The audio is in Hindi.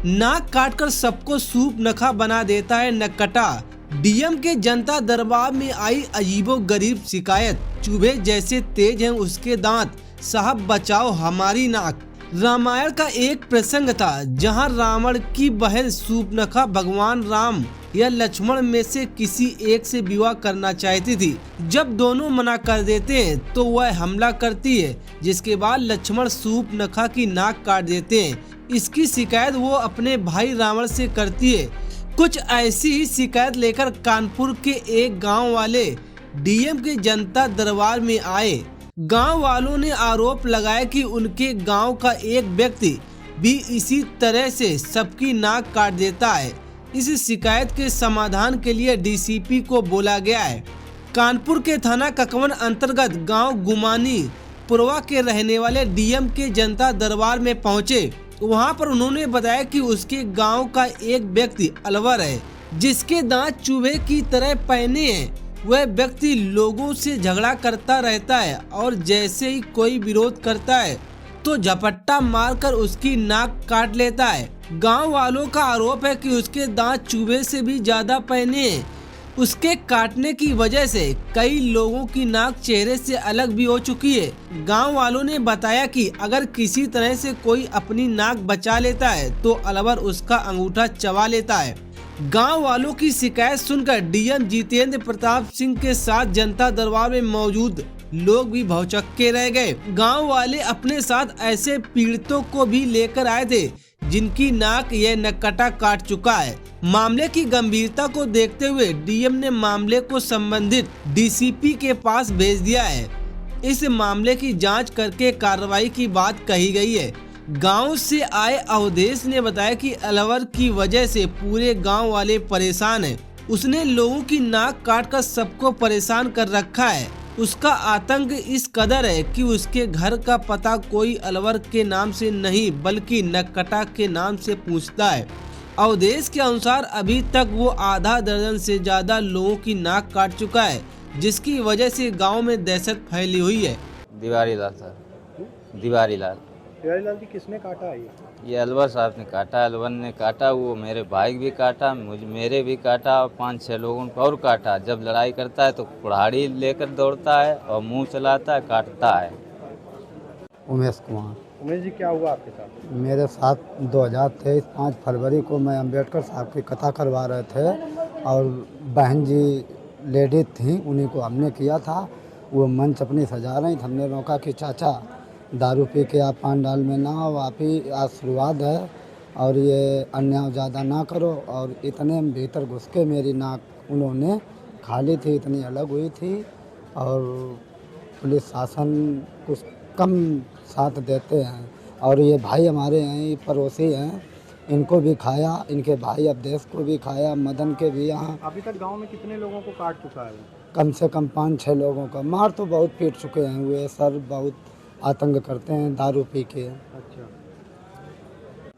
नाक काटकर सबको सूप नखा बना देता है नक्कटा। डीएम के जनता दरबार में आई अजीबोगरीब शिकायत। चूहे जैसे तेज हैं उसके दांत, साहब बचाओ हमारी नाक। रामायण का एक प्रसंग था जहां रावण की बहन सूर्पनखा भगवान राम या लक्ष्मण में से किसी एक से विवाह करना चाहती थी। जब दोनों मना कर देते हैं तो वह हमला करती है, जिसके बाद लक्ष्मण सूर्पनखा की नाक काट देते हैं। इसकी शिकायत वो अपने भाई रावण से करती है। कुछ ऐसी ही शिकायत लेकर कानपुर के एक गांव वाले डीएम के जनता दरबार में आए। गांव वालों ने आरोप लगाया कि उनके गांव का एक व्यक्ति भी इसी तरह से सबकी नाक काट देता है। इस शिकायत के समाधान के लिए डीसीपी को बोला गया है। कानपुर के थाना ककवन अंतर्गत गांव गुमानी पुरवा के रहने वाले डीएम के जनता दरबार में पहुंचे। वहां पर उन्होंने बताया कि उसके गांव का एक व्यक्ति अलवर है, जिसके दांत चूहे की तरह पैने हैं। वह व्यक्ति लोगों से झगड़ा करता रहता है और जैसे ही कोई विरोध करता है तो झपट्टा मारकर उसकी नाक काट लेता है। गांव वालों का आरोप है कि उसके दांत चूहे से भी ज्यादा पैने हैं। उसके काटने की वजह से कई लोगों की नाक चेहरे से अलग भी हो चुकी है। गांव वालों ने बताया कि अगर किसी तरह से कोई अपनी नाक बचा लेता है तो अलवर उसका अंगूठा चबा लेता है। गांव वालों की शिकायत सुनकर डीएम जितेंद्र प्रताप सिंह के साथ जनता दरबार में मौजूद लोग भी भौचक्के रह गए। गांव वाले अपने साथ ऐसे पीड़ितों को भी लेकर आए थे जिनकी नाक यह नक्कटा काट चुका है। मामले की गंभीरता को देखते हुए डीएम ने मामले को संबंधित डीसीपी के पास भेज दिया है। इस मामले की जांच करके कार्रवाई की बात कही गई है। गांव से आए अवधेश ने बताया कि अलवर की वजह से पूरे गांव वाले परेशान हैं। उसने लोगों की नाक काटकर सबको परेशान कर रखा है। उसका आतंक इस कदर है कि उसके घर का पता कोई अलवर के नाम से नहीं बल्कि नक्कटा के नाम से पूछता है। अवधेश के अनुसार अभी तक वो आधा दर्जन से ज्यादा लोगों की नाक काट चुका है, जिसकी वजह से गांव में दहशत फैली हुई है। दिवारी लाल सर, दिवारी लाल जी किसने काटा है? ये अलवर साहब ने काटा, अलवर ने काटा। वो मेरे भाई भी काटा, मेरे भी काटा और 5-6 लोगों को और काटा। जब लड़ाई करता है तो कुल्हाड़ी लेकर दौड़ता है और मुंह चलाता है, काटता है। उमेश कुमार। उमेश जी क्या हुआ आपके साथ? मेरे साथ 2023 5 फरवरी को मैं अम्बेडकर साहब की कथा करवा रहे थे और बहन जी लेडीज थी, उन्हीं को हमने किया था। वो मंच अपनी सजा रही थी। हमने रोका कि चाचा दारू पी के आप पांडाल में ना हो, आप ही आशीर्वाद है और ये अन्याय ज़्यादा ना करो। और इतने भीतर घुस के मेरी नाक उन्होंने खा ली थी, इतनी अलग हुई थी। और पुलिस शासन कुछ कम साथ देते हैं। और ये भाई हमारे हैं, पड़ोसी हैं, इनको भी खाया, इनके भाई अवधेश को भी खाया, मदन के भी। यहाँ अभी तक गांव में कितने लोगों को काट चुका है? कम से कम 5-6 लोगों का मार तो बहुत पीट चुके हैं। वे सर बहुत आतंक करते हैं दारू पी के। अच्छा।